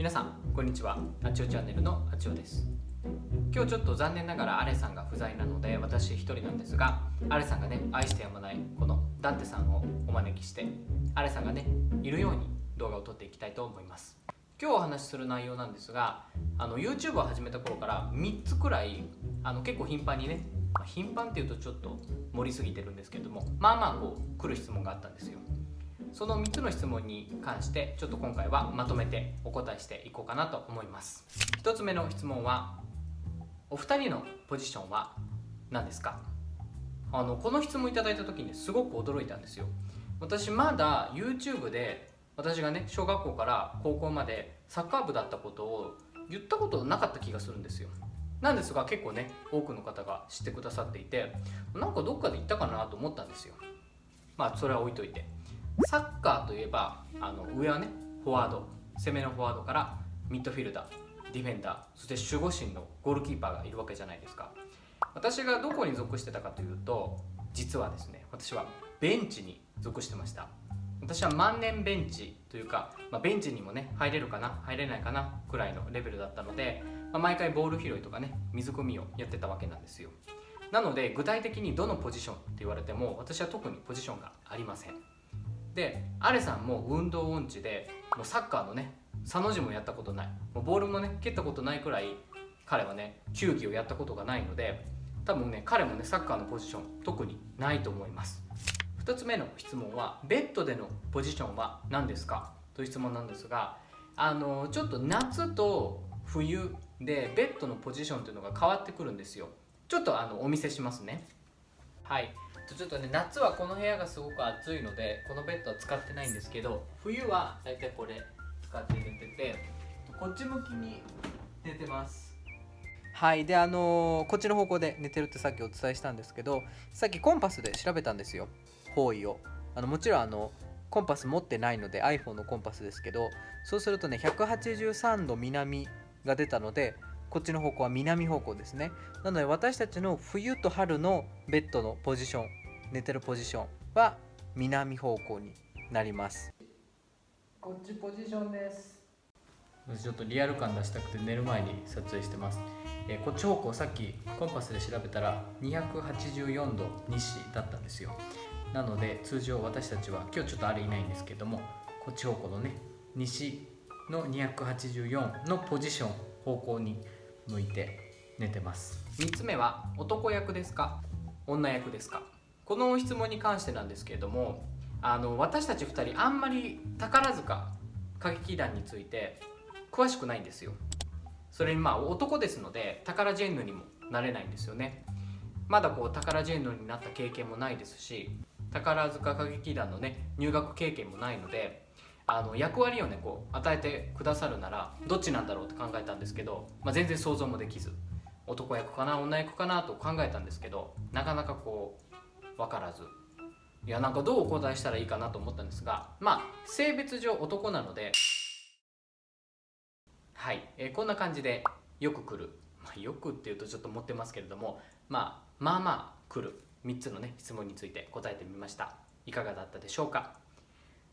皆さんこんにちは。あちおチャンネルのあちおです。今日ちょっと残念ながらアレさんが不在なので私一人なんですが、アレさんがね愛してやまないこのダンテさんをお招きしてアレさんがねいるように動画を撮っていきたいと思います。今日お話しする内容なんですが、YouTube を始めた頃から3つくらい結構頻繁にね、頻繁っていうとちょっと盛りすぎてるんですけれども、まあこう来る質問があったんですよ。その3つの質問に関してちょっと今回はまとめてお答えしていこうかなと思います。1つ目の質問は、お二人のポジションは何ですか？この質問いただいた時にすごく驚いたんですよ。私まだ YouTube で私がね小学校から高校までサッカー部だったことを言ったことなかった気がするんですよ。なんですが結構ね多くの方が知ってくださっていて、なんかどっかで言ったかなと思ったんですよ。それは置いといて、サッカーといえば上はねフォワード、攻めのフォワードからミッドフィルダー、ディフェンダー、そして守護神のゴールキーパーがいるわけじゃないですか。私がどこに属してたかというと、実はですね私はベンチに属してました。私は万年ベンチというか、ベンチにもね入れるかな入れないかなくらいのレベルだったので、毎回ボール拾いとかね水汲みをやってたわけなんですよ。なので具体的にどのポジションって言われても私は特にポジションがありません。で、アレさんも運動音痴で、もうサッカーのねサの字もやったことない、もうボールもね蹴ったことないくらい彼はね球技をやったことがないので、多分ね彼もねサッカーのポジション特にないと思います。2つ目の質問は、ベッドでのポジションは何ですかという質問なんですが、ちょっと夏と冬でベッドのポジションというのが変わってくるんですよ。ちょっとお見せしますね。はい、ちょっとね夏はこの部屋がすごく暑いのでこのベッドは使ってないんですけど、冬はだいたいこれ使って寝てて、こっち向きに寝てます。はい、でこっちの方向で寝てるってさっきお伝えしたんですけど、さっきコンパスで調べたんですよ、方位を。もちろんコンパス持ってないので iPhone のコンパスですけど、そうするとね183度南が出たので、こっちの方向は南方向ですね。なので私たちの冬と春のベッドのポジション、寝てるポジションは南方向になります。こっちポジションです。ちょっとリアル感出したくて寝る前に撮影してます。こっち方向さっきコンパスで調べたら284度西だったんですよ。なので通常私たちは今日ちょっとあれいないんですけども、こっち方向のね西の284のポジション方向に向いて寝てます。3つ目は、男役ですか女役ですか？この質問に関してなんですけれども、私たち2人あんまり宝塚歌劇団について詳しくないんですよ。それに男ですのでタカラジェンヌにもなれないんですよね。まだタカラジェンヌになった経験もないですし、宝塚歌劇団のね入学経験もないので、役割をね与えてくださるならどっちなんだろうって考えたんですけど、全然想像もできず、男役かな女役かなと考えたんですけど、なかなか分からず、なんかどうお答えしたらいいかなと思ったんですが、性別上男なので、はい、こんな感じでよく来る、よくっていうとちょっと持ってますけれども、来る3つのね質問について答えてみました。いかがだったでしょうか？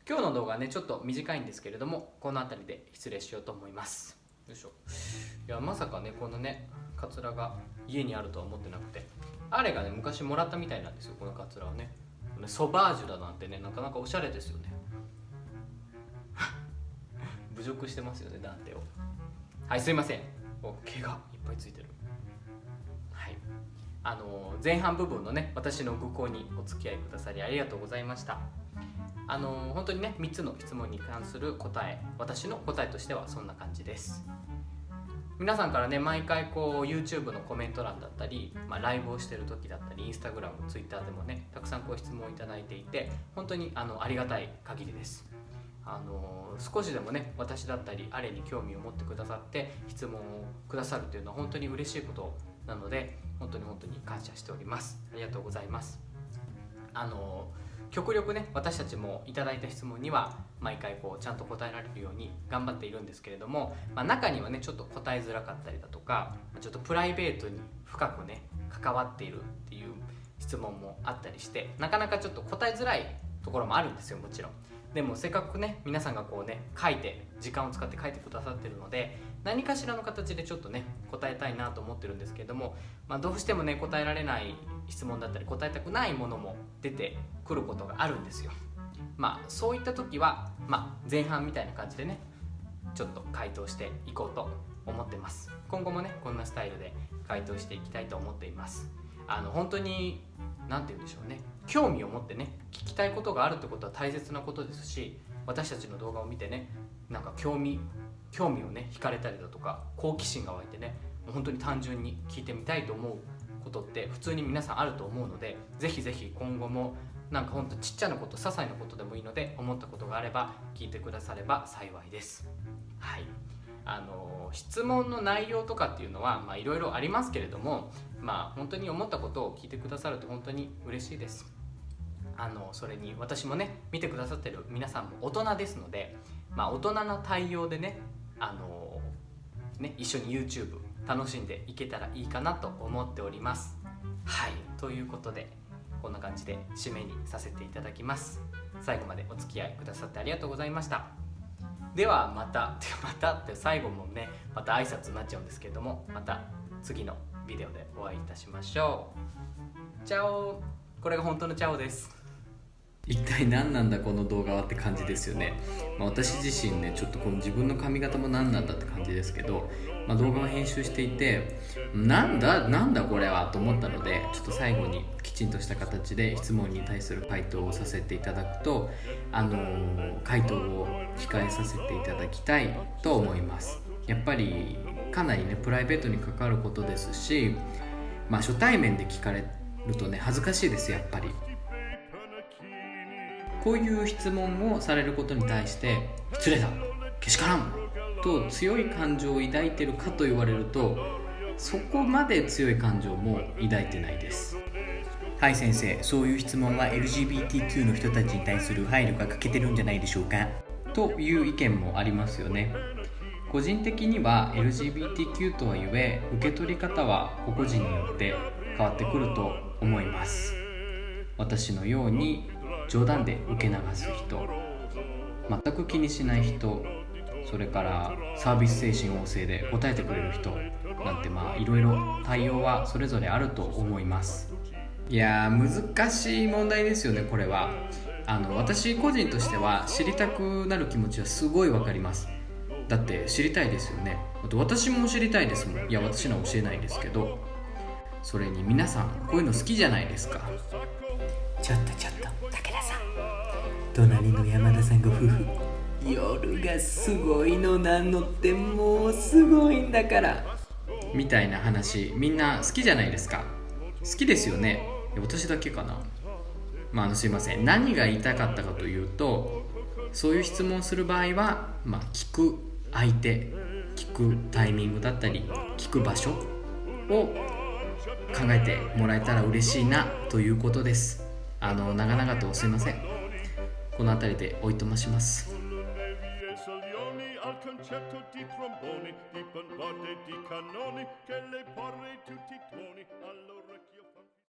今日の動画はねちょっと短いんですけれども、この辺りで失礼しようと思います。よいしょ。まさかねこのねカツラが家にあるとは思ってなくて、あれがね昔もらったみたいなんですよ、このカツラはね。ソバージュだなんてね、なかなかおしゃれですよね。侮辱してますよね、ダンテを。はい、すいません。毛がいっぱいついてる。はい、前半部分のね私の愚行にお付き合いくださりありがとうございました。本当にね3つの質問に関する答え、私の答えとしてはそんな感じです。皆さんからね毎回YouTube のコメント欄だったり、ライブをしてる時だったり Instagram、Twitter でもねたくさん質問をいただいていて、本当にありがたい限りです。少しでもね私だったりあれに興味を持ってくださって質問をくださるというのは本当に嬉しいことなので、本当に感謝しております。ありがとうございます。極力ね私たちもいただいた質問には毎回ちゃんと答えられるように頑張っているんですけれども、中にはねちょっと答えづらかったりだとか、ちょっとプライベートに深くね関わっているっていう質問もあったりして、なかなかちょっと答えづらいところもあるんですよ。もちろんでもせっかくね皆さんがこうね書いて時間を使って書いてくださってるので、何かしらの形でちょっとね答えたいなと思ってるんですけれども、どうしてもね答えられない質問だったり答えたくないものも出てくることがあるんですよ。そういった時は、前半みたいな感じでねちょっと回答していこうと思ってます。今後もねこんなスタイルで回答していきたいと思っています。本当に何て言うんでしょうね、興味を持ってね聞きたいことがあるってことは大切なことですし、私たちの動画を見てねなんか興味をね惹かれたりだとか好奇心が湧いてね本当に単純に聞いてみたいと思うことって普通に皆さんあると思うので、ぜひぜひ今後もなんかほんとちっちゃなこと、些細なことでもいいので思ったことがあれば聞いてくだされば幸いです。はい、質問の内容とかっていうのはいろいろありますけれども、本当に思ったことを聞いてくださると本当に嬉しいです。それに私もね見てくださってる皆さんも大人ですので、大人な対応でね一緒に YouTube 楽しんでいけたらいいかなと思っております。はい、ということでこんな感じで締めにさせていただきます。最後までお付き合いくださってありがとうございました。ではまたって最後もねまた挨拶になっちゃうんですけれども、また次のビデオでお会いいたしましょう。チャオ。これが本当のチャオです。一体何なんだこの動画はって感じですよね。私自身ねちょっとこの自分の髪型も何なんだって感じですけど、動画を編集していてなんだこれはと思ったので、ちょっと最後にきちんとした形で質問に対する回答をさせていただくと回答を控えさせていただきたいと思います。やっぱりかなりねプライベートに関わることですし、初対面で聞かれるとね恥ずかしいです。やっぱりこういう質問をされることに対して失礼だ、けしからんと強い感情を抱いてるかと言われると、そこまで強い感情も抱いてないです。はい先生、そういう質問は LGBTQ の人たちに対する配慮が欠けてるんじゃないでしょうかという意見もありますよね。個人的には LGBTQ とはいえ受け取り方は個々人によって変わってくると思います。私のように冗談で受け流す人、全く気にしない人、それからサービス精神旺盛で答えてくれる人なんていろいろ対応はそれぞれあると思います。いや難しい問題ですよね。これは私個人としては知りたくなる気持ちはすごいわかります。だって知りたいですよね。あと私も知りたいですもん。いや私のは教えないですけど、それに皆さんこういうの好きじゃないですか。ちょっと武田さん、隣の山田さんご夫婦夜がすごいのなのってもうすごいんだからみたいな話、みんな好きじゃないですか。好きですよね。私だけかな。すいません、何が言いたかったかというと、そういう質問する場合は、聞く相手、聞くタイミングだったり聞く場所を考えてもらえたら嬉しいなということです。長々とすいません。この辺りでおいとまします。al concetto di tromboni, di bombardie, di cannoni che le porre tutti i tuoni.